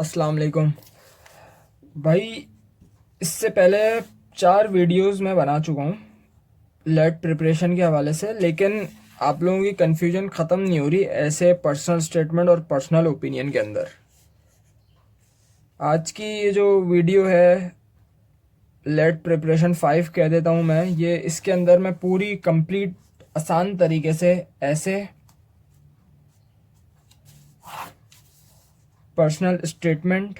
अस्सलाम वालेकुम भाई। इससे पहले 4 वीडियोस मैं बना चुका हूँ लेट प्रिपरेशन के हवाले से, लेकिन आप लोगों की कन्फ्यूजन ख़त्म नहीं हो रही ऐसे पर्सनल स्टेटमेंट और पर्सनल ओपिनियन के अंदर। आज की ये जो वीडियो है लेट प्रिपरेशन 5 कह देता हूँ मैं, ये इसके अंदर मैं पूरी कंप्लीट आसान तरीके से ऐसे पर्सनल स्टेटमेंट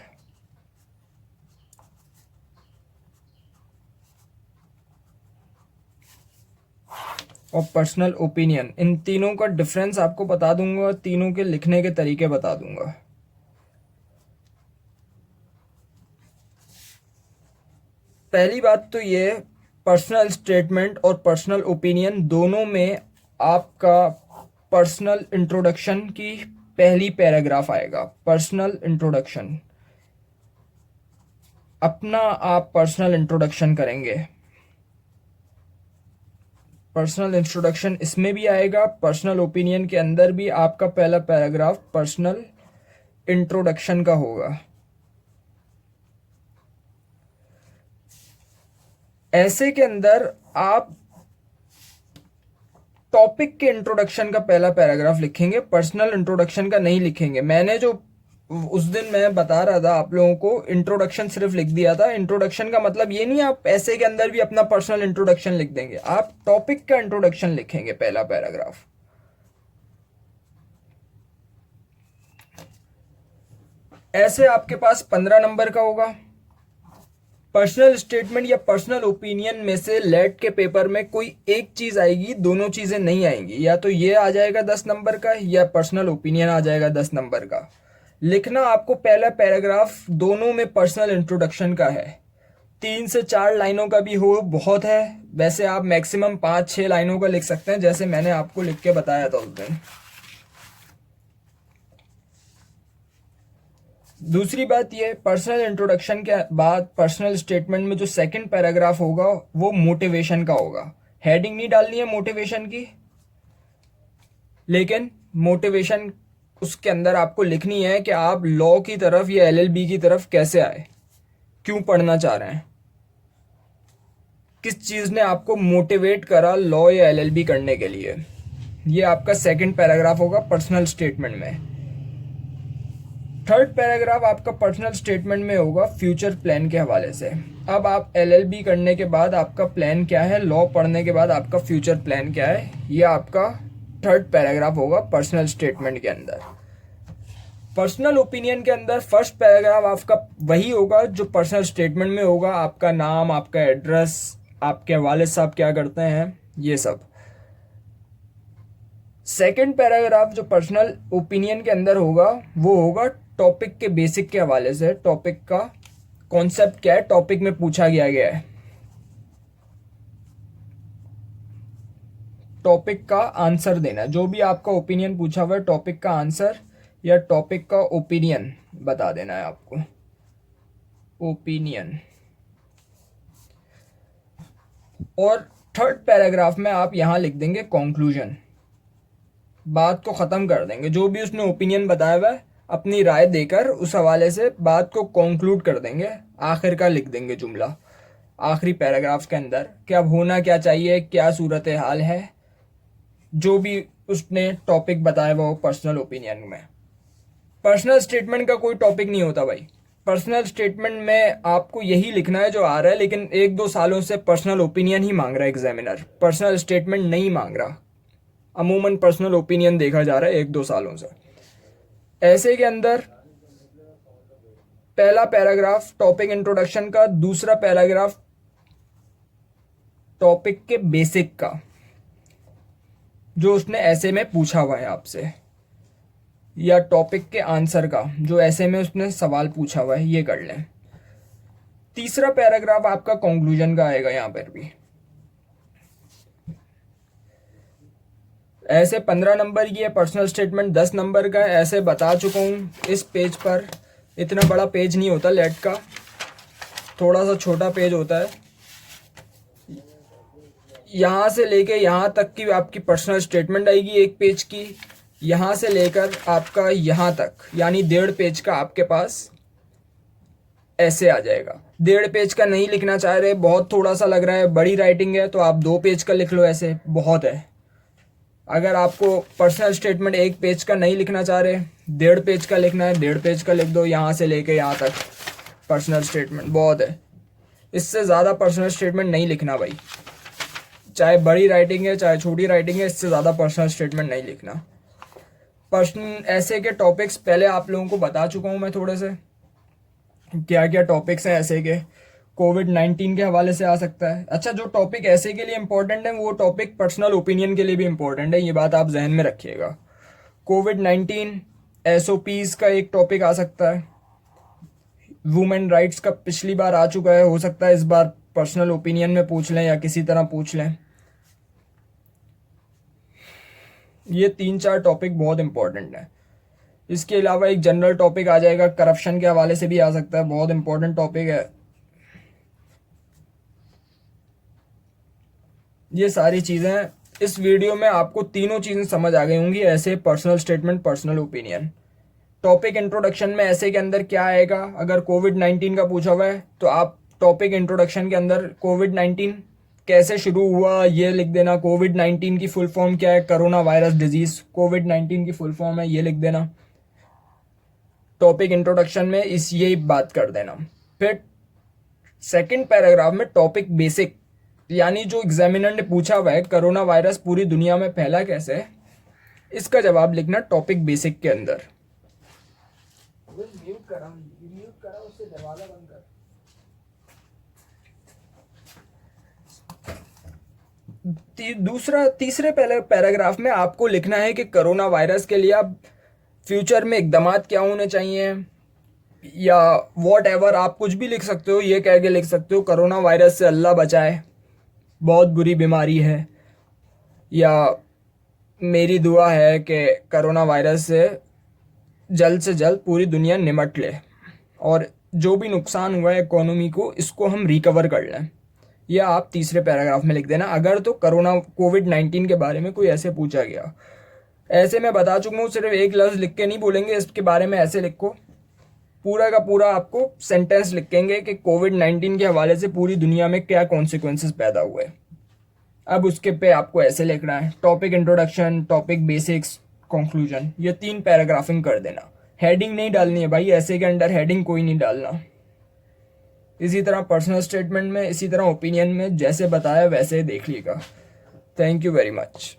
और पर्सनल ओपिनियन, इन तीनों का डिफरेंस आपको बता दूंगा और तीनों के लिखने के तरीके बता दूंगा। पहली बात तो ये, पर्सनल स्टेटमेंट और पर्सनल ओपिनियन दोनों में आपका पर्सनल इंट्रोडक्शन की पहली पैराग्राफ आएगा। पर्सनल इंट्रोडक्शन, अपना आप पर्सनल इंट्रोडक्शन करेंगे। पर्सनल इंट्रोडक्शन इसमें भी आएगा, पर्सनल ओपिनियन के अंदर भी आपका पहला पैराग्राफ पर्सनल इंट्रोडक्शन का होगा। ऐसे के अंदर आप टॉपिक के इंट्रोडक्शन का पहला पैराग्राफ लिखेंगे, पर्सनल इंट्रोडक्शन का नहीं लिखेंगे। मैंने जो उस दिन मैं बता रहा था आप लोगों को, इंट्रोडक्शन सिर्फ लिख दिया था। इंट्रोडक्शन का मतलब ये नहीं आप ऐसे के अंदर भी अपना पर्सनल इंट्रोडक्शन लिख देंगे, आप टॉपिक का इंट्रोडक्शन लिखेंगे पहला पैराग्राफ। ऐसे आपके पास 15 नंबर का होगा। पर्सनल स्टेटमेंट या पर्सनल ओपिनियन में से लेट के पेपर में कोई एक चीज आएगी, दोनों चीजें नहीं आएंगी। या तो ये आ जाएगा 10 नंबर का या पर्सनल ओपिनियन आ जाएगा 10 नंबर का। लिखना आपको पहला पैराग्राफ दोनों में पर्सनल इंट्रोडक्शन का है। 3 से 4 लाइनों का भी हो बहुत है, वैसे आप मैक्सिमम 5-6 लाइनों का लिख सकते हैं, जैसे मैंने आपको लिख के बताया था उस दिन। दूसरी बात ये, पर्सनल इंट्रोडक्शन के बाद पर्सनल स्टेटमेंट में जो सेकंड पैराग्राफ होगा वो मोटिवेशन का होगा। हेडिंग नहीं डालनी है मोटिवेशन की, लेकिन मोटिवेशन उसके अंदर आपको लिखनी है कि आप लॉ की तरफ या एलएलबी की तरफ कैसे आए, क्यों पढ़ना चाह रहे हैं, किस चीज़ ने आपको मोटिवेट करा लॉ या एलएलबी करने के लिए। ये आपका सेकंड पैराग्राफ होगा पर्सनल स्टेटमेंट में। थर्ड पैराग्राफ आपका पर्सनल स्टेटमेंट में होगा फ्यूचर प्लान के हवाले से। अब आप एलएलबी करने के बाद आपका प्लान क्या है, लॉ पढ़ने के बाद आपका फ्यूचर प्लान क्या है, ये आपका थर्ड पैराग्राफ होगा पर्सनल स्टेटमेंट के अंदर। पर्सनल ओपिनियन के अंदर फर्स्ट पैराग्राफ आपका वही होगा जो पर्सनल स्टेटमेंट में होगा। आपका नाम, आपका एड्रेस, आपके वालिद साहब क्या करते हैं, ये सब। सेकंड पैराग्राफ जो पर्सनल ओपिनियन के अंदर होगा वो होगा टॉपिक के बेसिक के हवाले से। टॉपिक का कॉन्सेप्ट क्या है, टॉपिक में पूछा गया है, टॉपिक का आंसर देना। जो भी आपका ओपिनियन पूछा हुआ है, टॉपिक का आंसर या टॉपिक का ओपिनियन बता देना है आपको। ओपिनियन। और थर्ड पैराग्राफ में आप यहां लिख देंगे कंक्लूजन, बात को ख़त्म कर देंगे। जो भी उसने ओपिनियन बताया हुआ है अपनी राय देकर उस हवाले से बात को कंक्लूड कर देंगे, आखिर का लिख देंगे जुमला आखिरी पैराग्राफ के अंदर कि अब होना क्या चाहिए, क्या सूरत हाल है, जो भी उसने टॉपिक बताया हुआ हो पर्सनल ओपिनियन में। पर्सनल स्टेटमेंट का कोई टॉपिक नहीं होता भाई। पर्सनल स्टेटमेंट में आपको यही लिखना है जो आ रहा है, लेकिन 1-2 सालों से पर्सनल ओपिनियन ही मांग रहा है एग्जामिनर, पर्सनल स्टेटमेंट नहीं मांग रहा। अमूमन पर्सनल ओपिनियन देखा जा रहा है 1-2 सालों से। ऐसे के अंदर पहला पैराग्राफ टॉपिक इंट्रोडक्शन का, दूसरा पैराग्राफ टॉपिक के बेसिक का जो उसने ऐसे में पूछा हुआ है आपसे, या टॉपिक के आंसर का जो ऐसे में उसने सवाल पूछा हुआ है, ये कर लें। तीसरा पैराग्राफ आपका कंक्लूजन का आएगा यहां पर भी। ऐसे 15 नंबर की है पर्सनल स्टेटमेंट, 10 नंबर का ऐसे बता चुका हूँ इस पेज पर। इतना बड़ा पेज नहीं होता लेट का, थोड़ा सा छोटा पेज होता है। यहाँ से लेके यहाँ तक की आपकी पर्सनल स्टेटमेंट आएगी 1 पेज की। यहाँ से लेकर आपका यहाँ तक यानी 1.5 पेज का आपके पास ऐसे आ जाएगा। 1.5 पेज का नहीं लिखना चाह रहे, बहुत थोड़ा सा लग रहा है, बड़ी राइटिंग है, तो आप 2 पेज का लिख लो, ऐसे बहुत है। अगर आपको पर्सनल स्टेटमेंट 1 पेज का नहीं लिखना चाह रहे, 1.5 पेज का लिखना है, 1.5 पेज का लिख दो, यहाँ से लेके यहाँ तक पर्सनल स्टेटमेंट बहुत है। इससे ज़्यादा पर्सनल स्टेटमेंट नहीं लिखना भाई, चाहे बड़ी राइटिंग है चाहे छोटी राइटिंग है, इससे ज़्यादा पर्सनल स्टेटमेंट नहीं लिखना। पर्सनल ऐसे के टॉपिक्स पहले आप लोगों को बता चुका हूँ मैं, थोड़े से क्या क्या टॉपिक्स हैं ऐसे के। कोविड-19 के हवाले से आ सकता है। अच्छा, जो टॉपिक ऐसे के लिए इंपॉर्टेंट है वो टॉपिक पर्सनल ओपिनियन के लिए भी इंपॉर्टेंट है, ये बात आप जहन में रखिएगा। कोविड-19 SOPs का एक टॉपिक आ सकता है। वुमेन राइट्स का पिछली बार आ चुका है, हो सकता है इस बार पर्सनल ओपिनियन में पूछ लें या किसी तरह पूछ लें। ये 3-4 टॉपिक बहुत इंपॉर्टेंट है। इसके अलावा एक जनरल टॉपिक आ जाएगा, करप्शन के हवाले से भी आ सकता है, बहुत इंपॉर्टेंट टॉपिक है। ये सारी चीज़ें इस वीडियो में आपको तीनों चीज़ें समझ आ गई होंगी, ऐसे, personal statement, personal opinion. Topic introduction में ऐसे के अंदर क्या आएगा, अगर कोविड-19 का पूछा हुआ है तो आप टॉपिक इंट्रोडक्शन के अंदर कोविड-19 कैसे शुरू हुआ ये लिख देना। कोविड-19 की फुल फॉर्म क्या है, कोरोना वायरस डिजीज कोविड-19 की फुल फॉर्म है, ये लिख देना टॉपिक इंट्रोडक्शन में, यही बात कर देना। फिर सेकंड पैराग्राफ में टॉपिक बेसिक, यानी जो एग्जामिनर ने पूछा हुआ है कोरोना वायरस पूरी दुनिया में फैला कैसे, इसका जवाब लिखना टॉपिक बेसिक के अंदर। म्यूट करा उससे दरवाजा बंद कर। तीसरे पहले पैराग्राफ में आपको लिखना है कि कोरोना वायरस के लिए आप फ्यूचर में इकदामात क्या होने चाहिए, या वॉट एवर, आप कुछ भी लिख सकते हो। ये कह के लिख सकते हो कोरोना वायरस से अल्लाह बचाए, बहुत बुरी बीमारी है, या मेरी दुआ है कि कोरोना वायरस से जल्द पूरी दुनिया निमट ले और जो भी नुकसान हुआ है इकोनॉमी को, इसको हम रिकवर कर लें। यह आप तीसरे पैराग्राफ में लिख देना अगर तो कोविड-19 के बारे में कोई ऐसे पूछा गया। ऐसे मैं बता चुका हूँ, सिर्फ एक लफ्ज़ लिख के नहीं बोलेंगे इसके बारे में, ऐसे लिखो, पूरा का पूरा आपको सेंटेंस लिखेंगे कि कोविड-19 के हवाले से पूरी दुनिया में क्या कॉन्सिक्वेंसेस पैदा हुए। अब उसके पे आपको ऐसे लिखना है, topic introduction, topic basics, conclusion, ये 3 पैराग्राफिंग कर देना। हेडिंग नहीं डालनी है भाई, ऐसे के अंडर हेडिंग कोई नहीं डालना। इसी तरह पर्सनल स्टेटमेंट में, इसी तरह ओपिनियन में जैसे बताया वैसे देख लीजिएगा। Thank you very much.